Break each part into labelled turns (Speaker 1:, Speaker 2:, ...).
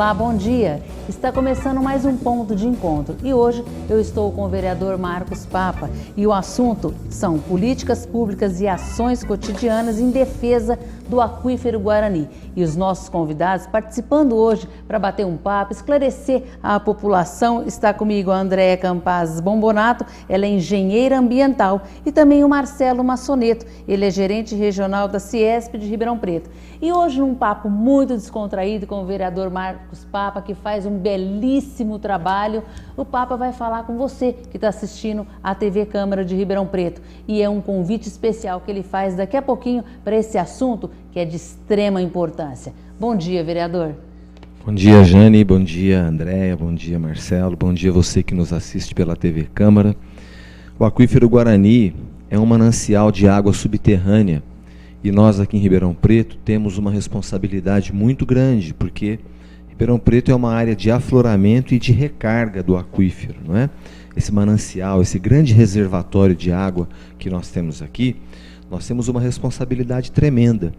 Speaker 1: Olá, bom dia! Está começando mais um ponto de encontro e hoje eu estou com o vereador Marcos Papa e o assunto são políticas públicas e ações cotidianas em defesa do Aquífero Guarani. E os nossos convidados participando hoje para bater um papo, esclarecer a população, está comigo a Andréia Campaz Bombonato, ela é engenheira ambiental, e também o Marcelo Massoneto, ele é gerente regional da Ciesp de Ribeirão Preto. E hoje num papo muito descontraído com o vereador Marcos Papa, que faz um belíssimo trabalho, o Papa vai falar com você que está assistindo a TV Câmara de Ribeirão Preto. E é um convite especial que ele faz daqui a pouquinho para esse assunto que é de extrema importância. Bom dia, vereador.
Speaker 2: Bom dia, Jane, bom dia, Andréia, bom dia, Marcelo, bom dia você que nos assiste pela TV Câmara. O Aquífero Guarani é um manancial de água subterrânea e nós aqui em Ribeirão Preto temos uma responsabilidade muito grande, porque Ribeirão Preto é uma área de afloramento e de recarga do aquífero, não é? Esse manancial, esse grande reservatório de água que nós temos aqui, nós temos uma responsabilidade tremenda,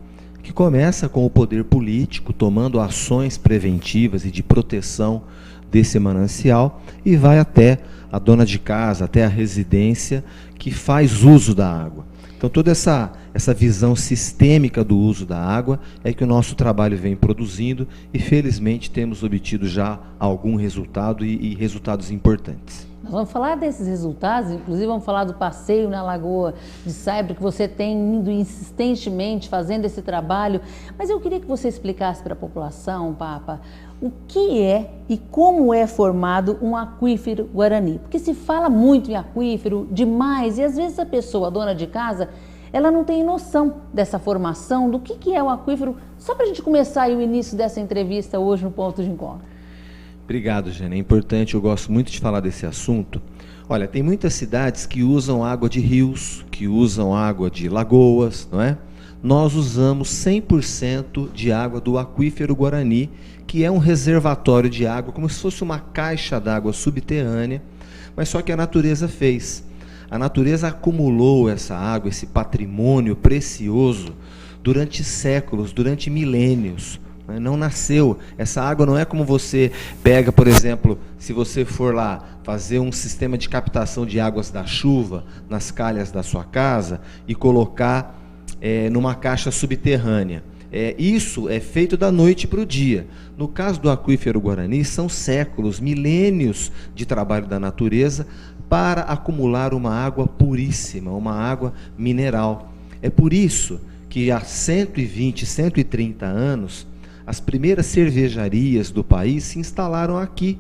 Speaker 2: que começa com o poder político tomando ações preventivas e de proteção desse manancial e vai até a dona de casa, até a residência que faz uso da água. Então toda essa visão sistêmica do uso da água é que o nosso trabalho vem produzindo e felizmente temos obtido já algum resultado e resultados importantes.
Speaker 1: Nós vamos falar desses resultados, inclusive vamos falar do passeio na Lagoa de Saibro, que você tem indo insistentemente fazendo esse trabalho, mas eu queria que você explicasse para a população, Papa, o que é e como é formado um aquífero Guarani. Porque se fala muito em aquífero demais e às vezes a pessoa, a dona de casa, ela não tem noção dessa formação, do que é o aquífero, só para a gente começar aí o início dessa entrevista hoje no Ponto de Encontro.
Speaker 2: Obrigado, Jane. É importante, eu gosto muito de falar desse assunto. Olha, tem muitas cidades que usam água de rios, que usam água de lagoas, não é? Nós usamos 100% de água do Aquífero Guarani, que é um reservatório de água, como se fosse uma caixa d'água subterrânea, mas só que a natureza fez. A natureza acumulou essa água, esse patrimônio precioso, durante séculos, durante milênios. Não nasceu, essa água não é como você pega, por exemplo, se você for lá fazer um sistema de captação de águas da chuva nas calhas da sua casa e colocar numa caixa subterrânea. Isso é feito da noite para o dia. No caso do Aquífero Guarani, são séculos, milênios de trabalho da natureza para acumular uma água puríssima, uma água mineral. É por isso que há 120, 130 anos, as primeiras cervejarias do país se instalaram aqui,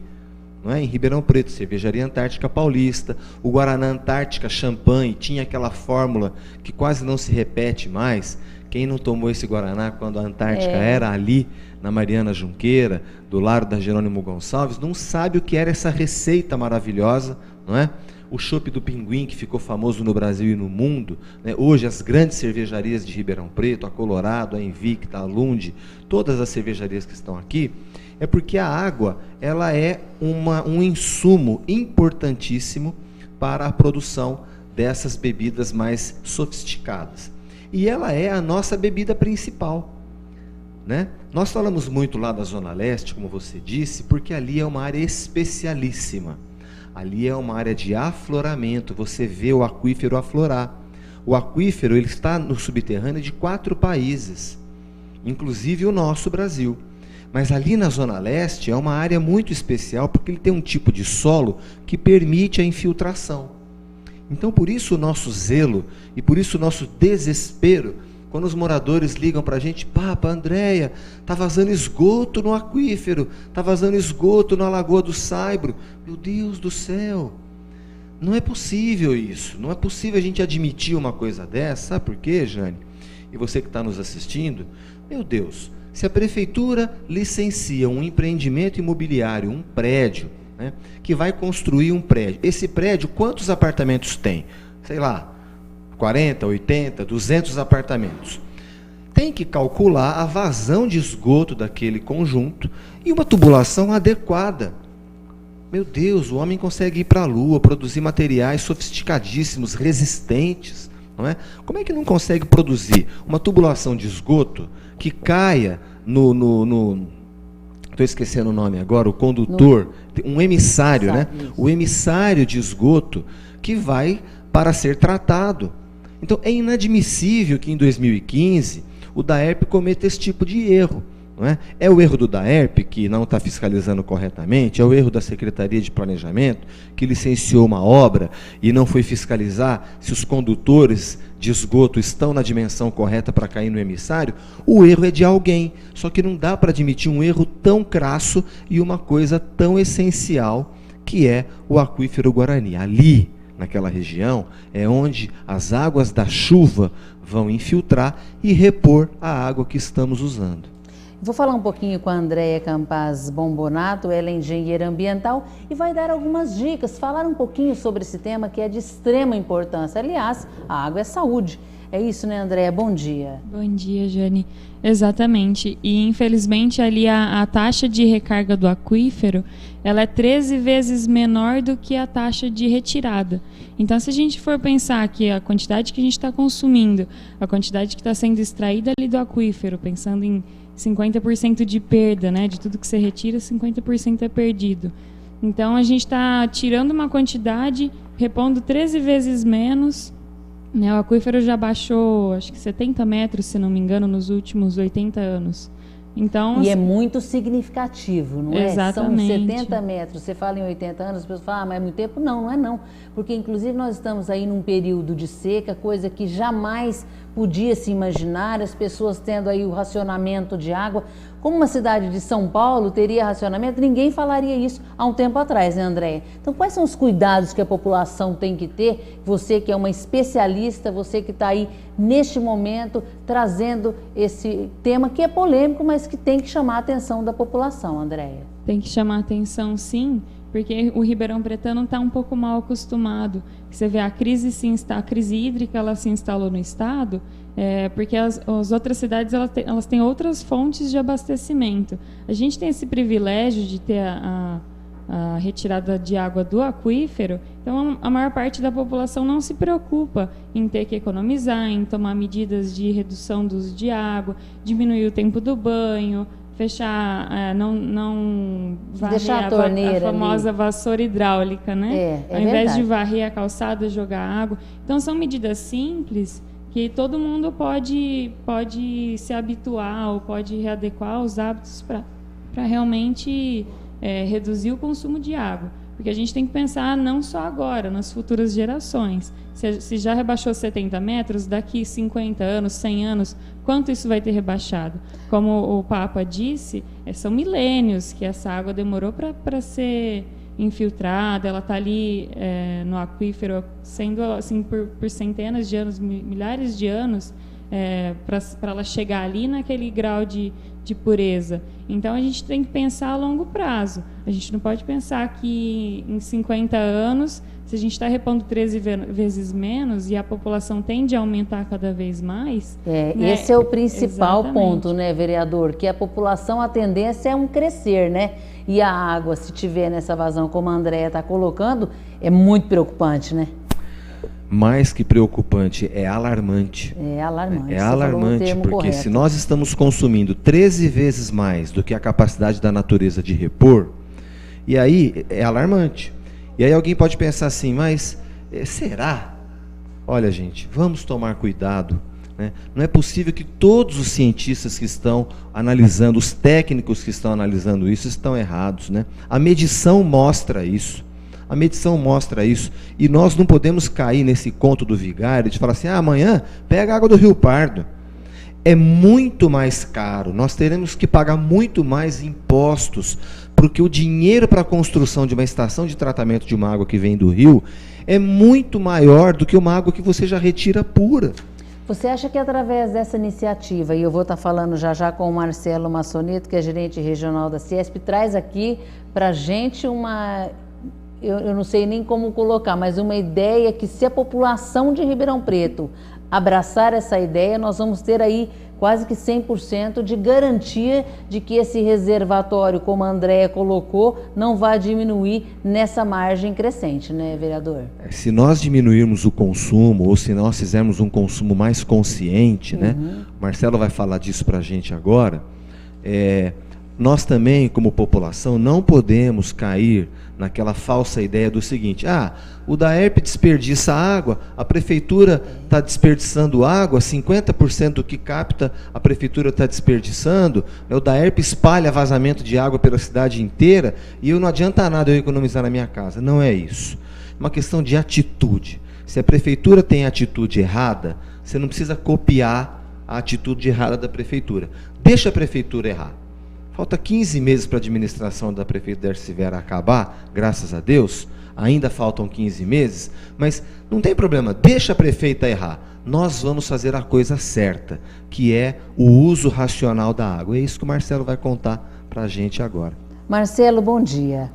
Speaker 2: não é? Em Ribeirão Preto, Cervejaria Antártica Paulista, o Guaraná Antártica Champanhe, tinha aquela fórmula que quase não se repete mais. Quem não tomou esse Guaraná quando a Antártica era ali, na Mariana Junqueira, do lado da Jerônimo Gonçalves, não sabe o que era essa receita maravilhosa, não é? O chopp do Pinguim, que ficou famoso no Brasil e no mundo, né? Hoje as grandes cervejarias de Ribeirão Preto, a Colorado, a Invicta, a Lund, todas as cervejarias que estão aqui, é porque a água ela é um insumo importantíssimo para a produção dessas bebidas mais sofisticadas. E ela é a nossa bebida principal, né? Nós falamos muito lá da Zona Leste, como você disse, porque ali é uma área especialíssima. Ali é uma área de afloramento, você vê o aquífero aflorar. O aquífero ele está no subterrâneo de 4 países, inclusive o nosso Brasil. Mas ali na Zona Leste é uma área muito especial, porque ele tem um tipo de solo que permite a infiltração. Então por isso o nosso zelo e por isso o nosso desespero, quando os moradores ligam para a gente: Papa, Andréia, está vazando esgoto no aquífero, está vazando esgoto na Lagoa do Saibro. Meu Deus do céu, não é possível isso, não é possível a gente admitir uma coisa dessa. Sabe por quê, Jane? E você que está nos assistindo, meu Deus, se a prefeitura licencia um empreendimento imobiliário, um prédio, né, que vai construir um prédio, esse prédio quantos apartamentos tem? Sei lá, 40, 80, 200 apartamentos. Tem que calcular a vazão de esgoto daquele conjunto e uma tubulação adequada. Meu Deus, o homem consegue ir para a Lua, produzir materiais sofisticadíssimos, resistentes, não é? Como é que não consegue produzir uma tubulação de esgoto que caia estou esquecendo o nome agora, o condutor, um emissário, né? O emissário de esgoto que vai para ser tratado. Então, é inadmissível que em 2015 o DAERP cometa esse tipo de erro. Não é? É o erro do DAERP, que não está fiscalizando corretamente, é o erro da Secretaria de Planejamento, que licenciou uma obra e não foi fiscalizar se os condutores de esgoto estão na dimensão correta para cair no emissário. O erro é de alguém, só que não dá para admitir um erro tão crasso e uma coisa tão essencial, que é o aquífero Guarani. Ali, naquela região, é onde as águas da chuva vão infiltrar e repor a água que estamos usando.
Speaker 1: Vou falar um pouquinho com a Andréia Campaz Bombonato, ela é engenheira ambiental e vai dar algumas dicas, falar um pouquinho sobre esse tema que é de extrema importância. Aliás, a água é saúde. É isso, né, Andréia? Bom dia.
Speaker 3: Bom dia, Jane. Exatamente. E, infelizmente, ali a taxa de recarga do aquífero, ela é 13 vezes menor do que a taxa de retirada. Então, se a gente for pensar que a quantidade que a gente está consumindo, a quantidade que está sendo extraída ali do aquífero, pensando em 50% de perda, né? De tudo que você retira, 50% é perdido. Então, a gente está tirando uma quantidade, repondo 13 vezes menos, né? O aquífero já baixou, acho que 70 metros, se não me engano, nos últimos 80 anos. Então,
Speaker 1: e é muito significativo, não é?
Speaker 3: Exatamente.
Speaker 1: São 70 metros. Você fala em 80 anos, as pessoas falam, mas é muito tempo? Não, não é não. Porque, inclusive, nós estamos aí num período de seca, coisa que jamais podia se imaginar, as pessoas tendo aí o racionamento de água. Como uma cidade de São Paulo teria racionamento, ninguém falaria isso há um tempo atrás, né, Andréia? Então, quais são os cuidados que a população tem que ter? Você que é uma especialista, você que está aí neste momento trazendo esse tema que é polêmico, mas que tem que chamar a atenção da população, Andréia.
Speaker 3: Tem que chamar a atenção, sim, porque o Ribeirão Pretano está um pouco mal acostumado. Você vê a crise hídrica, ela se instalou no estado, porque as outras cidades elas têm outras fontes de abastecimento. A gente tem esse privilégio de ter a retirada de água do aquífero, então a maior parte da população não se preocupa em ter que economizar, em tomar medidas de redução do uso de água, diminuir o tempo do banho, fechar, não varrer
Speaker 1: deixar a torneira
Speaker 3: a famosa ali. Vassoura hidráulica, né? Ao invés
Speaker 1: verdade.
Speaker 3: de varrer a calçada, jogar água. Então, são medidas simples que todo mundo pode se habituar ou pode readequar os hábitos para realmente reduzir o consumo de água. Porque a gente tem que pensar não só agora, nas futuras gerações. Se já rebaixou 70 metros, daqui 50 anos, 100 anos, quanto isso vai ter rebaixado? Como o Papa disse, são milênios que essa água demorou para ser infiltrada, ela está ali no aquífero, sendo assim por centenas de anos, milhares de anos, para ela chegar ali naquele grau de pureza. Então, a gente tem que pensar a longo prazo. A gente não pode pensar que em 50 anos, se a gente está repondo 13 vezes menos e a população tende a aumentar cada vez mais... né?
Speaker 1: Esse é o principal
Speaker 3: Exatamente.
Speaker 1: ponto, né, vereador? Que a população, a tendência é um crescer, né? E a água, se tiver nessa vazão, como a Andréia está colocando, é muito preocupante, né?
Speaker 2: Mais que preocupante, é alarmante.
Speaker 1: É alarmante.
Speaker 2: É alarmante, porque
Speaker 1: correto.
Speaker 2: Se nós estamos consumindo 13 vezes mais do que a capacidade da natureza de repor, e aí é alarmante. E aí alguém pode pensar assim, mas será? Olha, gente, vamos tomar cuidado. Né? Não é possível que todos os cientistas que estão analisando, os técnicos que estão analisando isso, estão errados. Né? A medição mostra isso. A medição mostra isso. E nós não podemos cair nesse conto do vigário de falar assim, amanhã pega a água do Rio Pardo. É muito mais caro. Nós teremos que pagar muito mais impostos, porque o dinheiro para a construção de uma estação de tratamento de uma água que vem do rio é muito maior do que uma água que você já retira pura.
Speaker 1: Você acha que através dessa iniciativa, e eu vou estar falando já com o Marcelo Massoneto, que é gerente regional da Ciesp, traz aqui para a gente uma... Eu não sei nem como colocar, mas uma ideia que se a população de Ribeirão Preto abraçar essa ideia, nós vamos ter aí quase que 100% de garantia de que esse reservatório, como a Andréia colocou, não vai diminuir nessa margem crescente, né, vereador?
Speaker 2: Se nós diminuirmos o consumo, ou se nós fizermos um consumo mais consciente, né? Marcelo vai falar disso para a gente agora, nós também, como população, não podemos cair naquela falsa ideia do seguinte: o DAERP desperdiça água, a prefeitura está desperdiçando água, 50% do que capta a prefeitura está desperdiçando, o DAERP espalha vazamento de água pela cidade inteira e não adianta nada eu economizar na minha casa. Não é isso. É uma questão de atitude. Se a prefeitura tem atitude errada, você não precisa copiar a atitude errada da prefeitura. Deixa a prefeitura errar. Falta 15 meses para a administração da prefeita Darcy Vera acabar, graças a Deus. Ainda faltam 15 meses, mas não tem problema, deixa a prefeita errar. Nós vamos fazer a coisa certa, que é o uso racional da água. É isso que o Marcelo vai contar para a gente agora.
Speaker 1: Marcelo, bom dia.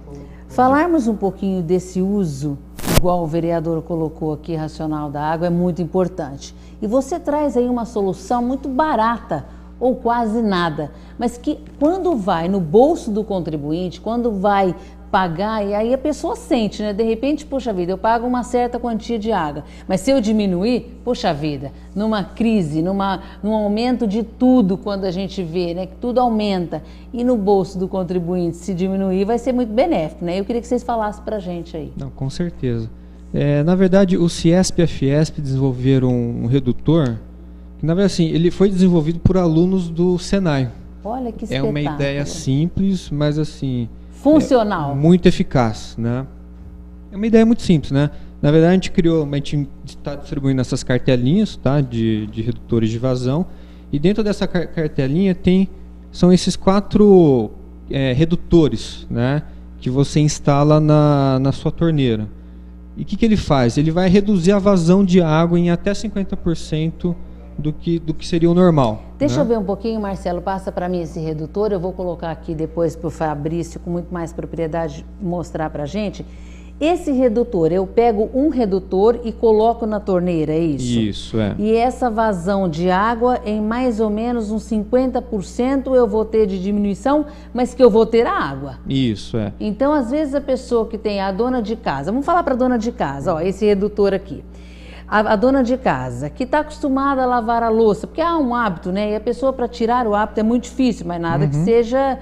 Speaker 1: Falarmos um pouquinho desse uso, igual o vereador colocou aqui, racional da água, é muito importante. E você traz aí uma solução muito barata, ou quase nada, mas que quando vai no bolso do contribuinte, quando vai pagar, e aí a pessoa sente, né? De repente, poxa vida, eu pago uma certa quantia de água, mas se eu diminuir, poxa vida, numa crise, num aumento de tudo, quando a gente vê, né, que tudo aumenta, e no bolso do contribuinte se diminuir, vai ser muito benéfico, né? Eu queria que vocês falassem pra gente aí.
Speaker 4: Não, com certeza. Na verdade, o Ciesp e a Fiesp desenvolveram um redutor. Na verdade, assim, ele foi desenvolvido por alunos do Senai.
Speaker 1: Olha que
Speaker 4: É
Speaker 1: espetáculo.
Speaker 4: uma ideia simples, mas assim...
Speaker 1: funcional.
Speaker 4: Muito eficaz, né? É uma ideia muito simples, né? Na verdade, a gente está distribuindo essas cartelinhas, tá? De redutores de vazão. E dentro dessa cartelinha são esses 4 redutores, né? Que você instala na sua torneira. E o que ele faz? Ele vai reduzir a vazão de água em até 50%. Do que seria o normal.
Speaker 1: Deixa eu ver um pouquinho, Marcelo, passa para mim esse redutor, eu vou colocar aqui depois para o Fabrício com muito mais propriedade mostrar para a gente. Esse redutor, eu pego um redutor e coloco na torneira, é isso?
Speaker 4: Isso, é.
Speaker 1: E essa vazão de água, em mais ou menos uns 50% eu vou ter de diminuição, mas que eu vou ter a água.
Speaker 4: Isso, é.
Speaker 1: Então, às vezes a pessoa que tem a dona de casa, vamos falar para a dona de casa, ó, esse redutor aqui. A dona de casa, que está acostumada a lavar a louça, porque há um hábito, né? E a pessoa, para tirar o hábito é muito difícil, mas nada que seja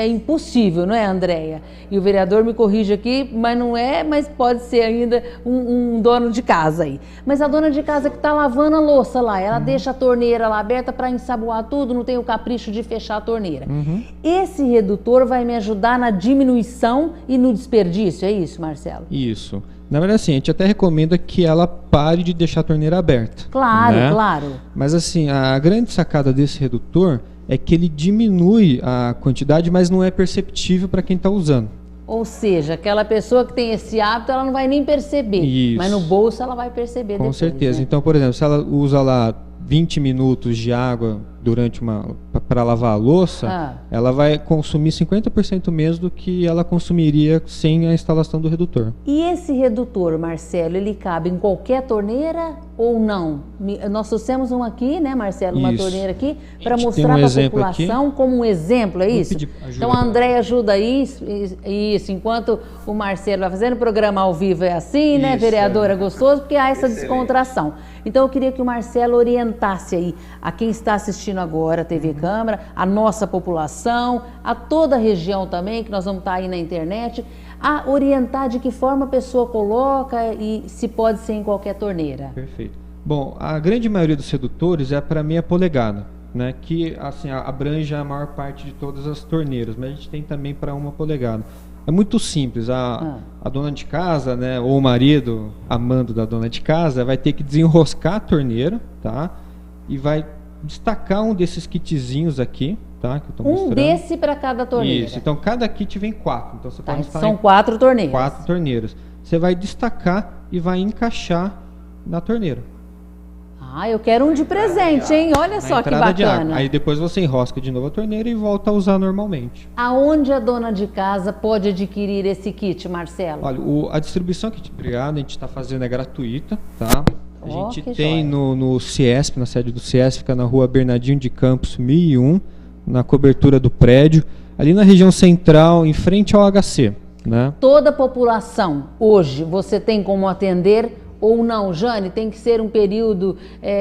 Speaker 1: impossível, não é, Andréia? E o vereador me corrige aqui, mas não é, mas pode ser ainda um dono de casa aí. Mas a dona de casa que está lavando a louça lá, ela deixa a torneira lá aberta para ensaboar tudo, não tem o capricho de fechar a torneira. Esse redutor vai me ajudar na diminuição e no desperdício, é isso, Marcelo?
Speaker 4: Isso. Na verdade, assim, a gente até recomenda que ela pare de deixar a torneira aberta.
Speaker 1: Claro,
Speaker 4: né?
Speaker 1: claro.
Speaker 4: Mas assim, a grande sacada desse redutor é que ele diminui a quantidade, mas não é perceptível para quem está usando.
Speaker 1: Ou seja, aquela pessoa que tem esse hábito, ela não vai nem perceber.
Speaker 4: Isso.
Speaker 1: Mas no bolso ela vai perceber
Speaker 4: Com
Speaker 1: depois,
Speaker 4: certeza.
Speaker 1: né?
Speaker 4: Então, por exemplo, se ela usa lá 20 minutos de água para lavar a louça, ela vai consumir 50% menos do que ela consumiria sem a instalação do redutor.
Speaker 1: E esse redutor, Marcelo, ele cabe em qualquer torneira ou não? Nós trouxemos um aqui, né, Marcelo? Uma torneira aqui, para mostrar para a população como um exemplo, é isso? Então a Andréia ajuda isso, enquanto o Marcelo vai fazendo o programa ao vivo, é assim, né, vereadora? Gostoso, porque há essa descontração. Então eu queria que o Marcelo orientasse aí a quem está assistindo agora, a TV Câmara, a nossa população, a toda a região também, que nós vamos estar aí na internet, a orientar de que forma a pessoa coloca e se pode ser em qualquer torneira.
Speaker 4: Perfeito. Bom, a grande maioria dos redutores é para meia polegada, né, que assim, abrange a maior parte de todas as torneiras, mas a gente tem também para 1 polegada. É muito simples, a dona de casa, né, ou o marido amando da dona de casa vai ter que desenroscar a torneira, tá? E vai destacar um desses kitzinhos aqui, tá? Que eu tô mostrando.
Speaker 1: Um desse para cada torneira.
Speaker 4: Isso, então cada kit vem 4. Então você pode instalar
Speaker 1: são 4 torneiras.
Speaker 4: 4 torneiras. Você vai destacar e vai encaixar na torneira.
Speaker 1: Ah, eu quero um de presente, hein? Olha só que bacana.
Speaker 4: Aí depois você enrosca de novo a torneira e volta a usar normalmente.
Speaker 1: Aonde a dona de casa pode adquirir esse kit, Marcelo?
Speaker 4: Olha, a distribuição aqui de brigada a gente está fazendo é gratuita, tá? A gente tem no Ciesp, na sede do Ciesp, fica na rua Bernardino de Campos, 1001, na cobertura do prédio, ali na região central, em frente ao HC, né?
Speaker 1: Toda a população, hoje, você tem como atender Ou não, Jane, tem que ser um período,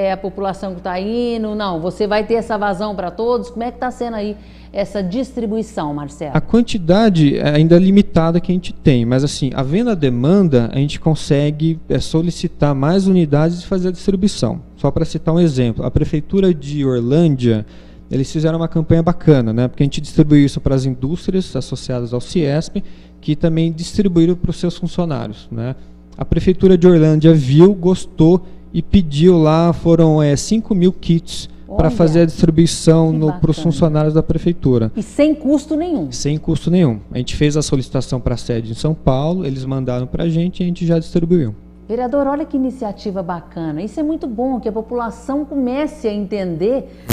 Speaker 1: a população que está indo, não, você vai ter essa vazão para todos? Como é que está sendo aí essa distribuição, Marcelo?
Speaker 4: A quantidade ainda é limitada que a gente tem, mas assim, havendo a demanda, a gente consegue solicitar mais unidades e fazer a distribuição. Só para citar um exemplo, a Prefeitura de Orlândia, eles fizeram uma campanha bacana, né? Porque a gente distribuiu isso para as indústrias associadas ao CIESP, que também distribuíram para os seus funcionários, né? A Prefeitura de Orlândia viu, gostou e pediu lá, foram 5 mil kits para fazer a distribuição para os funcionários da Prefeitura.
Speaker 1: E sem custo nenhum?
Speaker 4: Sem custo nenhum. A gente fez a solicitação para a sede em São Paulo, eles mandaram para a gente e a gente já distribuiu.
Speaker 1: Vereador, olha que iniciativa bacana. Isso é muito bom, que a população comece a entender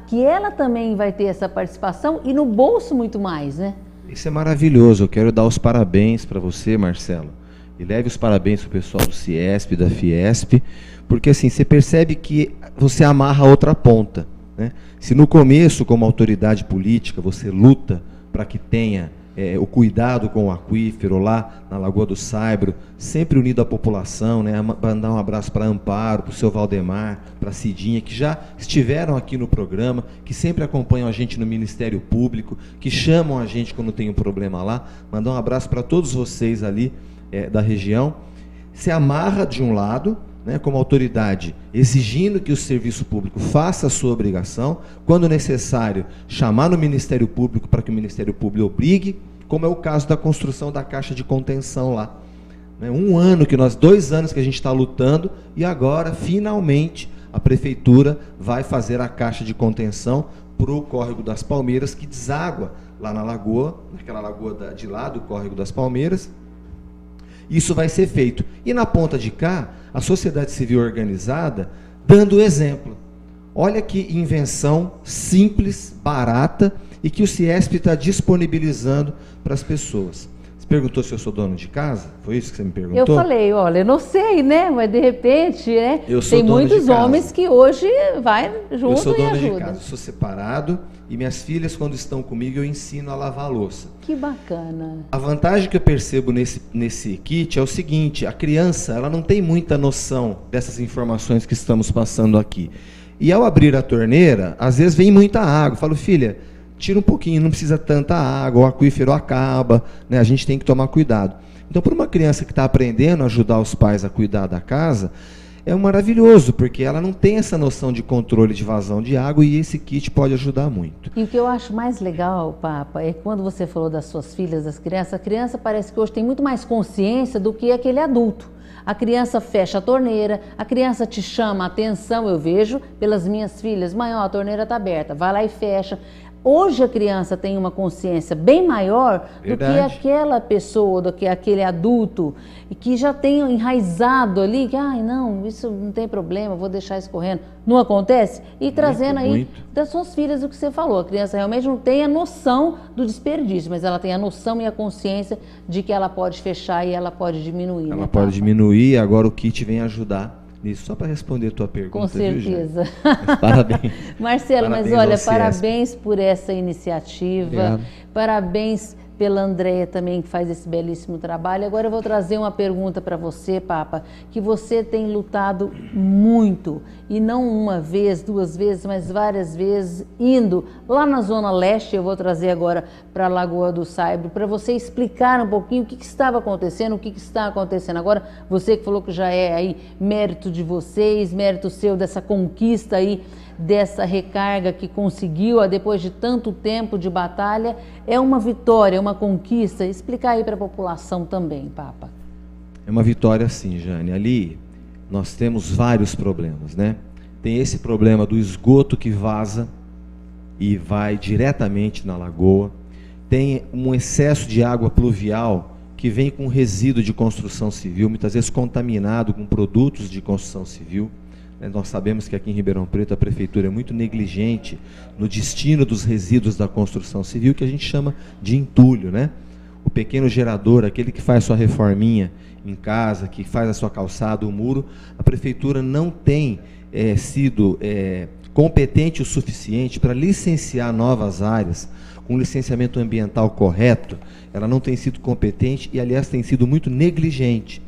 Speaker 1: que ela também vai ter essa participação e no bolso muito mais, né?
Speaker 2: Isso é maravilhoso. Eu quero dar os parabéns para você, Marcelo. E leve os parabéns para o pessoal do CIESP, da Fiesp, porque assim, você percebe que você amarra a outra ponta, né? Se no começo, como autoridade política, você luta para que tenha o cuidado com o aquífero lá na Lagoa do Saibro, sempre unido à população, né? Mandar um abraço para Amparo, para o seu Valdemar, para a Cidinha, que já estiveram aqui no programa, que sempre acompanham a gente no Ministério Público, que chamam a gente quando tem um problema lá. Mandar um abraço para todos vocês ali da região. Se amarra de um lado, né, como autoridade, exigindo que o serviço público faça a sua obrigação, quando necessário, chamar no Ministério Público para que o Ministério Público obrigue, como é o caso da construção da caixa de contenção lá. 2 anos que a gente está lutando, e agora, finalmente, a Prefeitura vai fazer a caixa de contenção para o Córrego das Palmeiras, que deságua lá na lagoa, naquela lagoa de lá do Córrego das Palmeiras. Isso vai ser feito. E na ponta de cá, a sociedade civil organizada dando exemplo. Olha que invenção simples, barata, e que o CIESP está disponibilizando para as pessoas. Você perguntou se eu sou dono de casa? Foi isso que você me perguntou?
Speaker 1: Eu falei, olha, eu não sei, né? Mas de repente, né?
Speaker 2: Eu sou
Speaker 1: tem
Speaker 2: dono
Speaker 1: muitos
Speaker 2: de casa.
Speaker 1: Homens que hoje vai junto e ajuda.
Speaker 2: Eu sou dono de casa, eu sou separado, e minhas filhas, quando estão comigo, eu ensino a lavar a louça.
Speaker 1: Que bacana.
Speaker 2: A vantagem que eu percebo nesse kit é o seguinte: a criança, ela não tem muita noção dessas informações que estamos passando aqui. E ao abrir a torneira, às vezes vem muita água. Eu falo, filha, tira um pouquinho, não precisa tanta água, o aquífero acaba, né? A gente tem que tomar cuidado. Então, para uma criança que está aprendendo a ajudar os pais a cuidar da casa, é maravilhoso, porque ela não tem essa noção de controle de vazão de água, e esse kit pode ajudar muito.
Speaker 1: E o que eu acho mais legal, Papa, é que quando você falou das suas filhas, das crianças, a criança parece que hoje tem muito mais consciência do que aquele adulto. A criança fecha a torneira, a criança te chama a atenção, eu vejo pelas minhas filhas, mãe, ó, a torneira está aberta, vai lá e fecha. Hoje a criança tem uma consciência bem maior do que aquela pessoa, do que aquele adulto, e que já tem enraizado ali, que, não, isso não tem problema, vou deixar escorrendo. Não acontece? E trazendo aí das suas filhas o que você falou. A criança realmente não tem a noção do desperdício, mas ela tem a noção e a consciência de que ela pode fechar e ela pode diminuir.
Speaker 2: Ela pode diminuir, agora o kit vem ajudar. Isso, só para responder a tua pergunta.
Speaker 1: Com certeza.
Speaker 2: Viu, parabéns.
Speaker 1: Marcelo, mas olha, parabéns por essa iniciativa. Obrigado. Parabéns pela Andréia também, que faz esse belíssimo trabalho. Agora eu vou trazer uma pergunta para você, Papa, que você tem lutado muito, e não uma vez, 2 vezes, mas várias vezes, indo lá na Zona Leste. Eu vou trazer agora para a Lagoa do Saibro, para você explicar um pouquinho o que estava acontecendo, o que está acontecendo agora. Você que falou que já é aí mérito de vocês, mérito seu dessa conquista aí, dessa recarga que conseguiu depois de tanto tempo de batalha. É uma vitória, é uma conquista. Explicar aí para a população também, Papa.
Speaker 2: É uma vitória sim, Jane. Ali nós temos vários problemas, né? Tem esse problema do esgoto que vaza e vai diretamente na lagoa. Tem um excesso de água pluvial que vem com resíduo de construção civil, muitas vezes contaminado com produtos de construção civil. Nós sabemos que aqui em Ribeirão Preto a prefeitura é muito negligente no destino dos resíduos da construção civil, que a gente chama de entulho, né? O pequeno gerador, aquele que faz sua reforminha em casa, que faz a sua calçada, o muro, a prefeitura não tem sido competente o suficiente para licenciar novas áreas com licenciamento ambiental correto. Ela não tem sido competente e, aliás, tem sido muito negligente.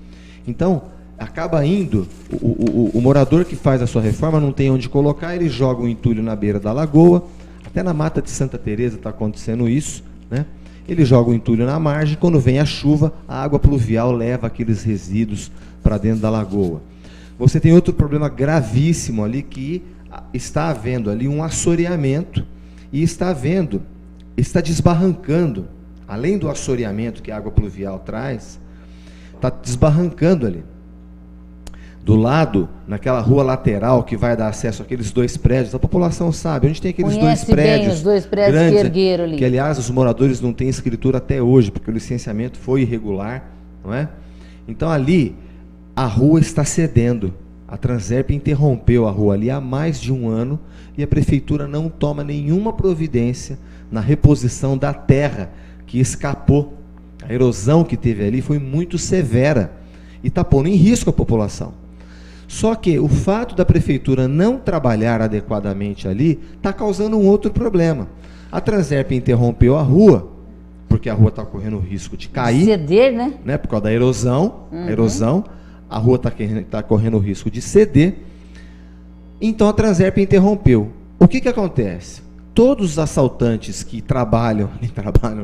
Speaker 2: Então, acaba indo, o morador que faz a sua reforma não tem onde colocar, ele joga um entulho na beira da lagoa, até na Mata de Santa Teresa está acontecendo isso, né? Ele joga o entulho na margem, quando vem a chuva, a água pluvial leva aqueles resíduos para dentro da lagoa. Você tem outro problema gravíssimo ali, que está havendo ali um assoreamento, e está desbarrancando, além do assoreamento que a água pluvial traz, está desbarrancando ali. Do lado, naquela rua lateral que vai dar acesso àqueles 2 prédios, a população sabe, onde tem aqueles
Speaker 1: Conhece
Speaker 2: 2 prédios,
Speaker 1: bem os 2 prédios
Speaker 2: grandes,
Speaker 1: que ergueram ali.
Speaker 2: que aliás os moradores não têm escritura até hoje, porque o licenciamento foi irregular, não é? Então ali, a rua está cedendo. A Transerp interrompeu a rua ali há mais de 1 ano e a prefeitura não toma nenhuma providência na reposição da terra que escapou. A erosão que teve ali foi muito severa e está pondo em risco a população. Só que o fato da prefeitura não trabalhar adequadamente ali está causando um outro problema. A Transerp interrompeu a rua, porque a rua está correndo o risco de cair.
Speaker 1: Ceder, né? Por
Speaker 2: causa da erosão. A erosão, a rua está correndo o risco de ceder. Então a Transerp interrompeu. O que acontece? Todos os assaltantes que trabalham,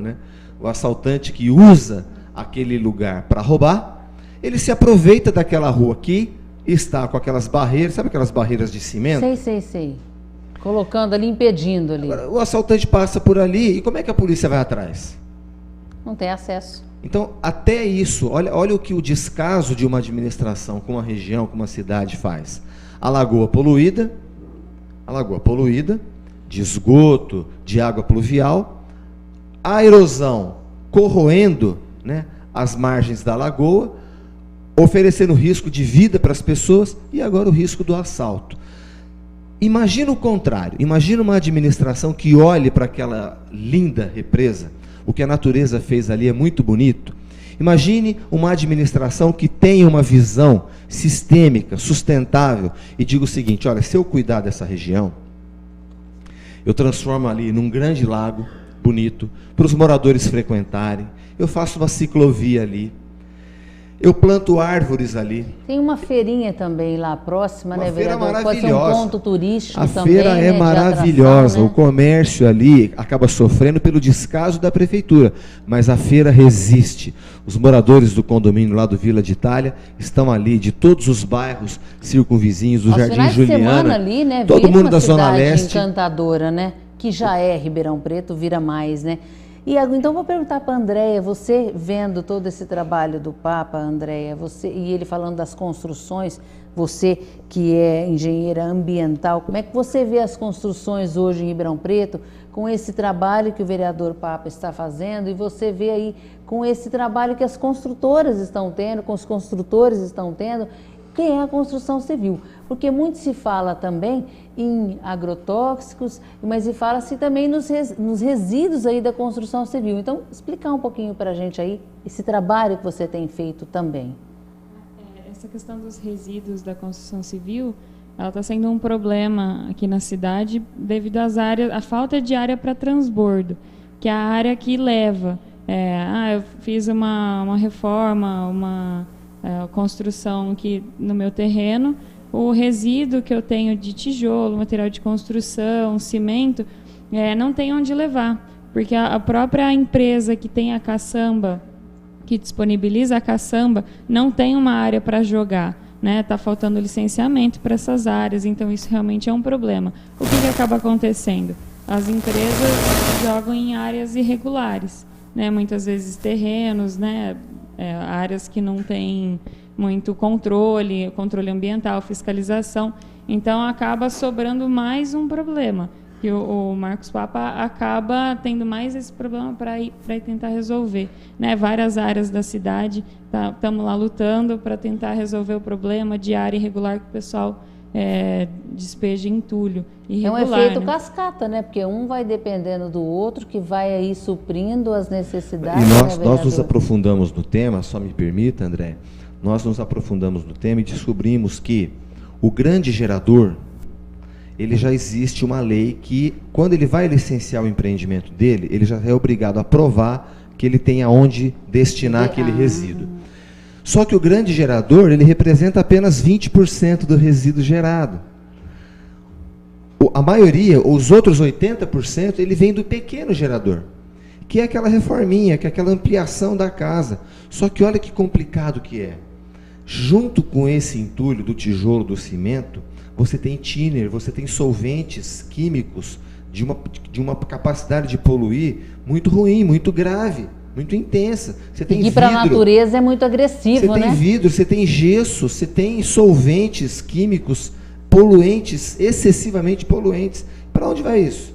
Speaker 2: né? O assaltante que usa aquele lugar para roubar, ele se aproveita daquela rua que está com aquelas barreiras, sabe aquelas barreiras de cimento?
Speaker 1: Sei. Colocando ali, impedindo ali.
Speaker 2: Agora, o assaltante passa por ali, e como é que a polícia vai atrás?
Speaker 1: Não tem acesso.
Speaker 2: Então, até isso, olha o que o descaso de uma administração com uma região, com uma cidade faz. A lagoa poluída, de esgoto, de água pluvial, a erosão corroendo, né, as margens da lagoa, oferecendo risco de vida para as pessoas, e agora o risco do assalto. Imagina o contrário, imagina uma administração que olhe para aquela linda represa, o que a natureza fez ali é muito bonito. Imagine uma administração que tenha uma visão sistêmica, sustentável, e diga o seguinte: olha, se eu cuidar dessa região, eu transformo ali num grande lago bonito, para os moradores frequentarem, eu faço uma ciclovia ali, eu planto árvores ali.
Speaker 1: Tem uma feirinha também lá próxima,
Speaker 2: uma
Speaker 1: né,
Speaker 2: feira
Speaker 1: vereador?
Speaker 2: maravilhosa.
Speaker 1: Pode ser um ponto turístico
Speaker 2: a
Speaker 1: também,
Speaker 2: feira é
Speaker 1: né,
Speaker 2: maravilhosa,
Speaker 1: atração, né?
Speaker 2: O comércio ali acaba sofrendo pelo descaso da prefeitura, mas a feira resiste. Os moradores do condomínio lá do Vila de Itália estão ali, de todos os bairros circunvizinhos, do Jardim Juliana,
Speaker 1: semana ali, né,
Speaker 2: todo mundo da Zona Leste.
Speaker 1: Encantadora, né? Que já é Ribeirão Preto, vira mais, né? E então vou perguntar para a Andréia, você vendo todo esse trabalho do Papa, Andréia, e ele falando das construções, você que é engenheira ambiental, como é que você vê as construções hoje em Ribeirão Preto, com esse trabalho que o vereador Papa está fazendo, e você vê aí com esse trabalho que as construtoras estão tendo, com os construtores estão tendo, que é a construção civil, porque muito se fala também em agrotóxicos, mas se fala-se também nos resíduos aí da construção civil. Então, explicar um pouquinho para a gente aí esse trabalho que você tem feito também.
Speaker 3: Essa questão dos resíduos da construção civil, ela está sendo um problema aqui na cidade devido à falta de área para transbordo, que é a área que leva. Eu fiz uma reforma, uma construção aqui no meu terreno, o resíduo que eu tenho de tijolo, material de construção, cimento, não tem onde levar, porque a própria empresa que tem a caçamba, que disponibiliza a caçamba, não tem uma área para jogar, né? Está faltando licenciamento para essas áreas, então isso realmente é um problema. O que acaba acontecendo? As empresas jogam em áreas irregulares, né? Muitas vezes terrenos, né? Áreas que não têm muito controle ambiental, fiscalização. Então, acaba sobrando mais um problema, que o Marcos Papa acaba tendo mais esse problema para ir tentar resolver. Né? Várias áreas da cidade, estamos lá lutando para tentar resolver o problema de área irregular que o pessoal despeja entulho. Irregular,
Speaker 1: é um efeito,
Speaker 3: né?
Speaker 1: Cascata, né? Porque um vai dependendo do outro, que vai aí suprindo as necessidades.
Speaker 2: E nós nos aprofundamos no tema, só me permita, André, nós nos aprofundamos no tema e descobrimos que o grande gerador, ele já existe uma lei que, quando ele vai licenciar o empreendimento dele, ele já é obrigado a provar que ele tem aonde destinar aquele resíduo. Só que o grande gerador, ele representa apenas 20% do resíduo gerado. A maioria, os outros 80%, ele vem do pequeno gerador, que é aquela reforminha, que é aquela ampliação da casa. Só que olha que complicado que é. Junto com esse entulho do tijolo, do cimento, você tem thinner, você tem solventes químicos de uma capacidade de poluir muito ruim, muito grave, muito intensa. Você tem
Speaker 1: e para a natureza é muito agressivo,
Speaker 2: você
Speaker 1: né?
Speaker 2: tem vidro, você tem gesso, você tem solventes químicos poluentes, excessivamente poluentes. Para onde vai isso?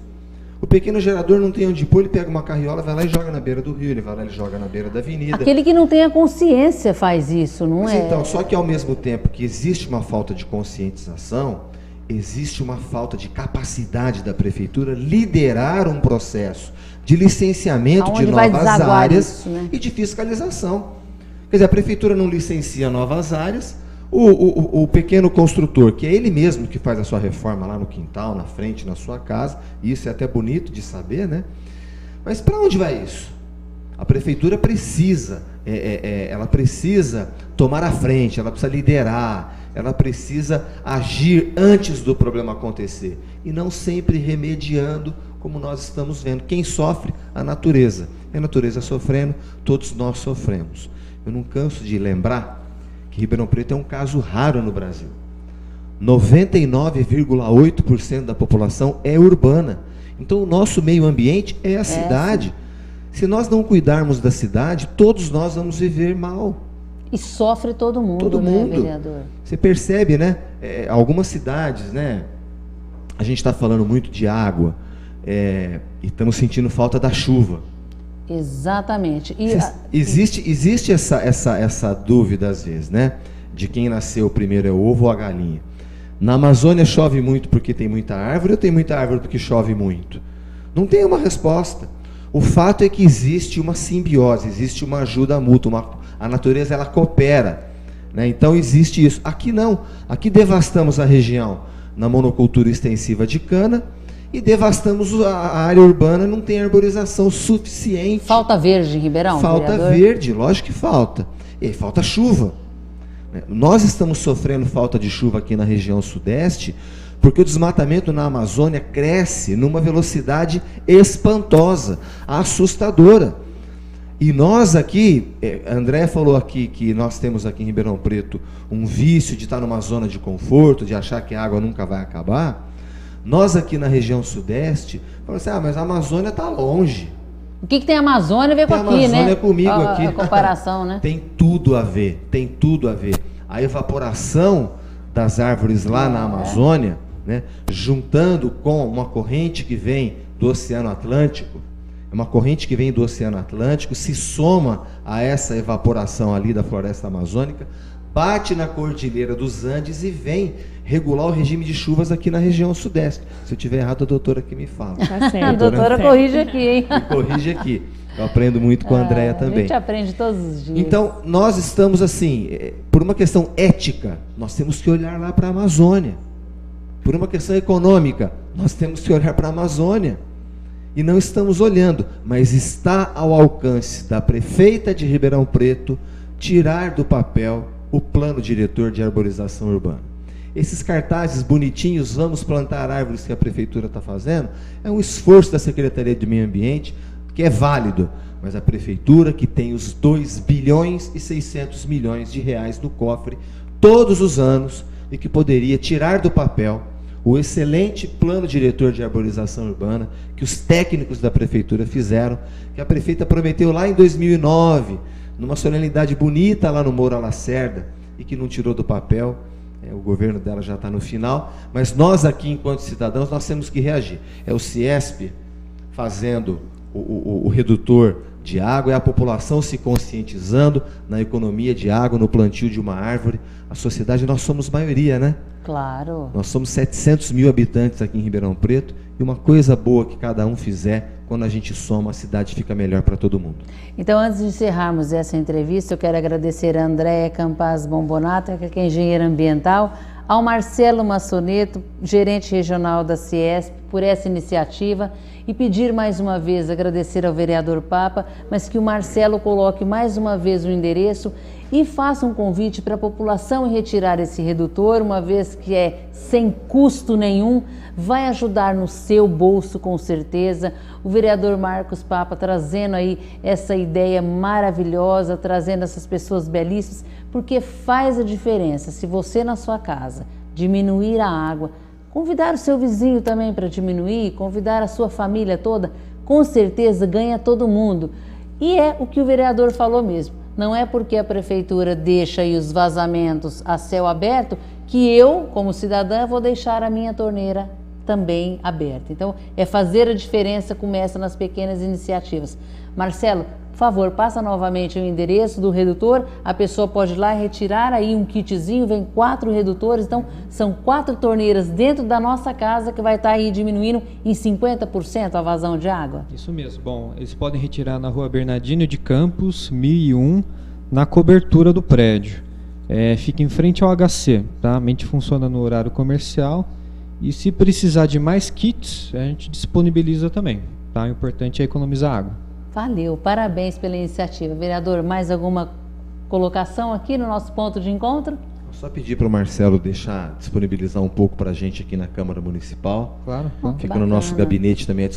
Speaker 2: O pequeno gerador não tem onde pôr, ele pega uma carriola, vai lá e joga na beira do rio, ele vai lá e joga na beira da avenida.
Speaker 1: Aquele que não tem a consciência faz isso, não é?
Speaker 2: Então, só que ao mesmo tempo que existe uma falta de conscientização, existe uma falta de capacidade da prefeitura liderar um processo de licenciamento de novas áreas
Speaker 1: isso, né?
Speaker 2: E de fiscalização. Quer dizer, a prefeitura não licencia novas áreas, o pequeno construtor, que é ele mesmo que faz a sua reforma lá no quintal, na frente, na sua casa, e isso é até bonito de saber, né? Mas para onde vai isso? A prefeitura precisa, ela precisa tomar a frente, ela precisa liderar, ela precisa agir antes do problema acontecer, e não sempre remediando, como nós estamos vendo. Quem sofre? A natureza. E a natureza sofrendo, todos nós sofremos. Eu não canso de lembrar que Ribeirão Preto é um caso raro no Brasil. 99,8% da população é urbana. Então o nosso meio ambiente é a cidade. Se nós não cuidarmos da cidade, todos nós vamos viver mal.
Speaker 1: E sofre todo mundo,
Speaker 2: todo mundo.
Speaker 1: Né, vereador?
Speaker 2: Você percebe, né? Algumas cidades, né? A gente está falando muito de água, e estamos sentindo falta da chuva.
Speaker 1: Exatamente.
Speaker 2: Existe essa dúvida às vezes, né? De quem nasceu primeiro, é o ovo ou a galinha. Na Amazônia chove muito porque tem muita árvore, ou tem muita árvore porque chove muito? Não tem uma resposta. O fato é que existe uma simbiose, existe uma ajuda mútua, a natureza ela coopera, né? Então existe isso. Aqui não. Aqui devastamos a região na monocultura extensiva de cana, e devastamos a área urbana, não tem arborização suficiente.
Speaker 1: Falta verde em Ribeirão,
Speaker 2: Falta
Speaker 1: vereador?
Speaker 2: Verde, lógico que falta. E falta chuva. Nós estamos sofrendo falta de chuva aqui na região sudeste, porque o desmatamento na Amazônia cresce numa velocidade espantosa, assustadora. E nós aqui, André falou aqui que nós temos aqui em Ribeirão Preto um vício de estar numa zona de conforto, de achar que a água nunca vai acabar. Nós aqui na região sudeste, falamos assim, mas a Amazônia está longe.
Speaker 1: O que tem a Amazônia a ver com aqui, né? A
Speaker 2: Amazônia comigo aqui.
Speaker 1: A comparação, né?
Speaker 2: Tem tudo a ver, tem tudo a ver. A evaporação das árvores lá na Amazônia, né, juntando com uma corrente que vem do Oceano Atlântico, se soma a essa evaporação ali da floresta amazônica, bate na Cordilheira dos Andes e vem regular o regime de chuvas aqui na região sudeste. Se eu tiver errado, a doutora que me fala.
Speaker 3: Tá certo.
Speaker 1: A doutora corrige aqui, hein?
Speaker 2: Me corrige aqui. Eu aprendo muito com a Andréia também.
Speaker 1: A gente aprende todos os dias.
Speaker 2: Então, nós estamos assim, por uma questão ética, nós temos que olhar lá para a Amazônia. Por uma questão econômica, nós temos que olhar para a Amazônia. E não estamos olhando, mas está ao alcance da prefeita de Ribeirão Preto tirar do papel o plano diretor de arborização urbana. Esses cartazes bonitinhos, vamos plantar árvores, que a prefeitura está fazendo, é um esforço da Secretaria de Meio Ambiente, que é válido, mas a prefeitura, que tem os 2 bilhões e 600 milhões de reais no cofre todos os anos, e que poderia tirar do papel o excelente plano diretor de arborização urbana que os técnicos da prefeitura fizeram, que a prefeita prometeu lá em 2009, numa solenidade bonita lá no Moura Lacerda, e que não tirou do papel. O governo dela já está no final, mas nós aqui, enquanto cidadãos, nós temos que reagir. É o CIESP fazendo o redutor de água, é a população se conscientizando na economia de água, no plantio de uma árvore. A sociedade, nós somos maioria, né?
Speaker 1: Claro.
Speaker 2: Nós somos 700 mil habitantes aqui em Ribeirão Preto, e uma coisa boa que cada um fizer, quando a gente soma, a cidade fica melhor para todo mundo.
Speaker 1: Então, antes de encerrarmos essa entrevista, eu quero agradecer a Andréia Campaz Bombonato, que é engenheira ambiental, ao Marcelo Massoneto, gerente regional da CIESP, por essa iniciativa, e pedir mais uma vez, agradecer ao vereador Papa, mas que o Marcelo coloque mais uma vez o endereço e faça um convite para a população em retirar esse redutor, uma vez que é sem custo nenhum, vai ajudar no seu bolso com certeza. O vereador Marcos Papa trazendo aí essa ideia maravilhosa, trazendo essas pessoas belíssimas, porque faz a diferença. Se você na sua casa diminuir a água, convidar o seu vizinho também para diminuir, convidar a sua família toda, com certeza ganha todo mundo. E é o que o vereador falou mesmo. Não é porque a prefeitura deixa aí os vazamentos a céu aberto que eu, como cidadã, vou deixar a minha torneira também aberta. Então, é fazer a diferença, começa nas pequenas iniciativas. Marcelo, por favor, passa novamente o endereço do redutor, a pessoa pode ir lá e retirar aí um kitzinho, vem 4 redutores, então são 4 torneiras dentro da nossa casa que vai estar aí diminuindo em 50% a vazão de água.
Speaker 4: Isso mesmo. Bom, eles podem retirar na rua Bernardino de Campos, 1001, na cobertura do prédio. Fica em frente ao HC, tá? A mente funciona no horário comercial e se precisar de mais kits, a gente disponibiliza também, tá? O importante é economizar água.
Speaker 1: Valeu, parabéns pela iniciativa. Vereador, mais alguma colocação aqui no nosso ponto de encontro?
Speaker 2: Vou só pedir para o Marcelo disponibilizar um pouco para a gente aqui na Câmara Municipal.
Speaker 4: Claro.
Speaker 2: Fica no nosso gabinete também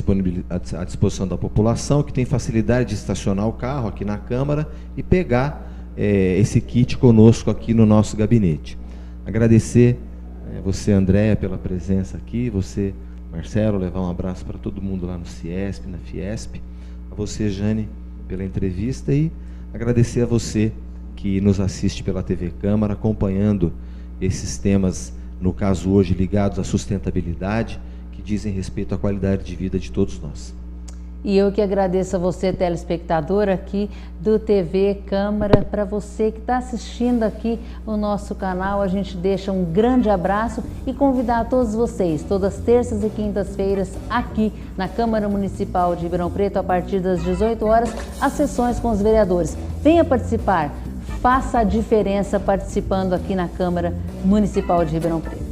Speaker 2: à disposição da população, que tem facilidade de estacionar o carro aqui na Câmara e pegar esse kit conosco aqui no nosso gabinete. Agradecer você, Andréia, pela presença aqui, você, Marcelo, levar um abraço para todo mundo lá no Ciesp, na Fiesp, a você, Jane, pela entrevista e agradecer a você que nos assiste pela TV Câmara, acompanhando esses temas, no caso hoje, ligados à sustentabilidade, que dizem respeito à qualidade de vida de todos nós.
Speaker 1: E eu que agradeço a você, telespectador aqui do TV Câmara. Para você que está assistindo aqui o nosso canal, a gente deixa um grande abraço e convidar a todos vocês, todas terças e quintas-feiras, aqui na Câmara Municipal de Ribeirão Preto, a partir das 18 horas, as sessões com os vereadores. Venha participar, faça a diferença participando aqui na Câmara Municipal de Ribeirão Preto.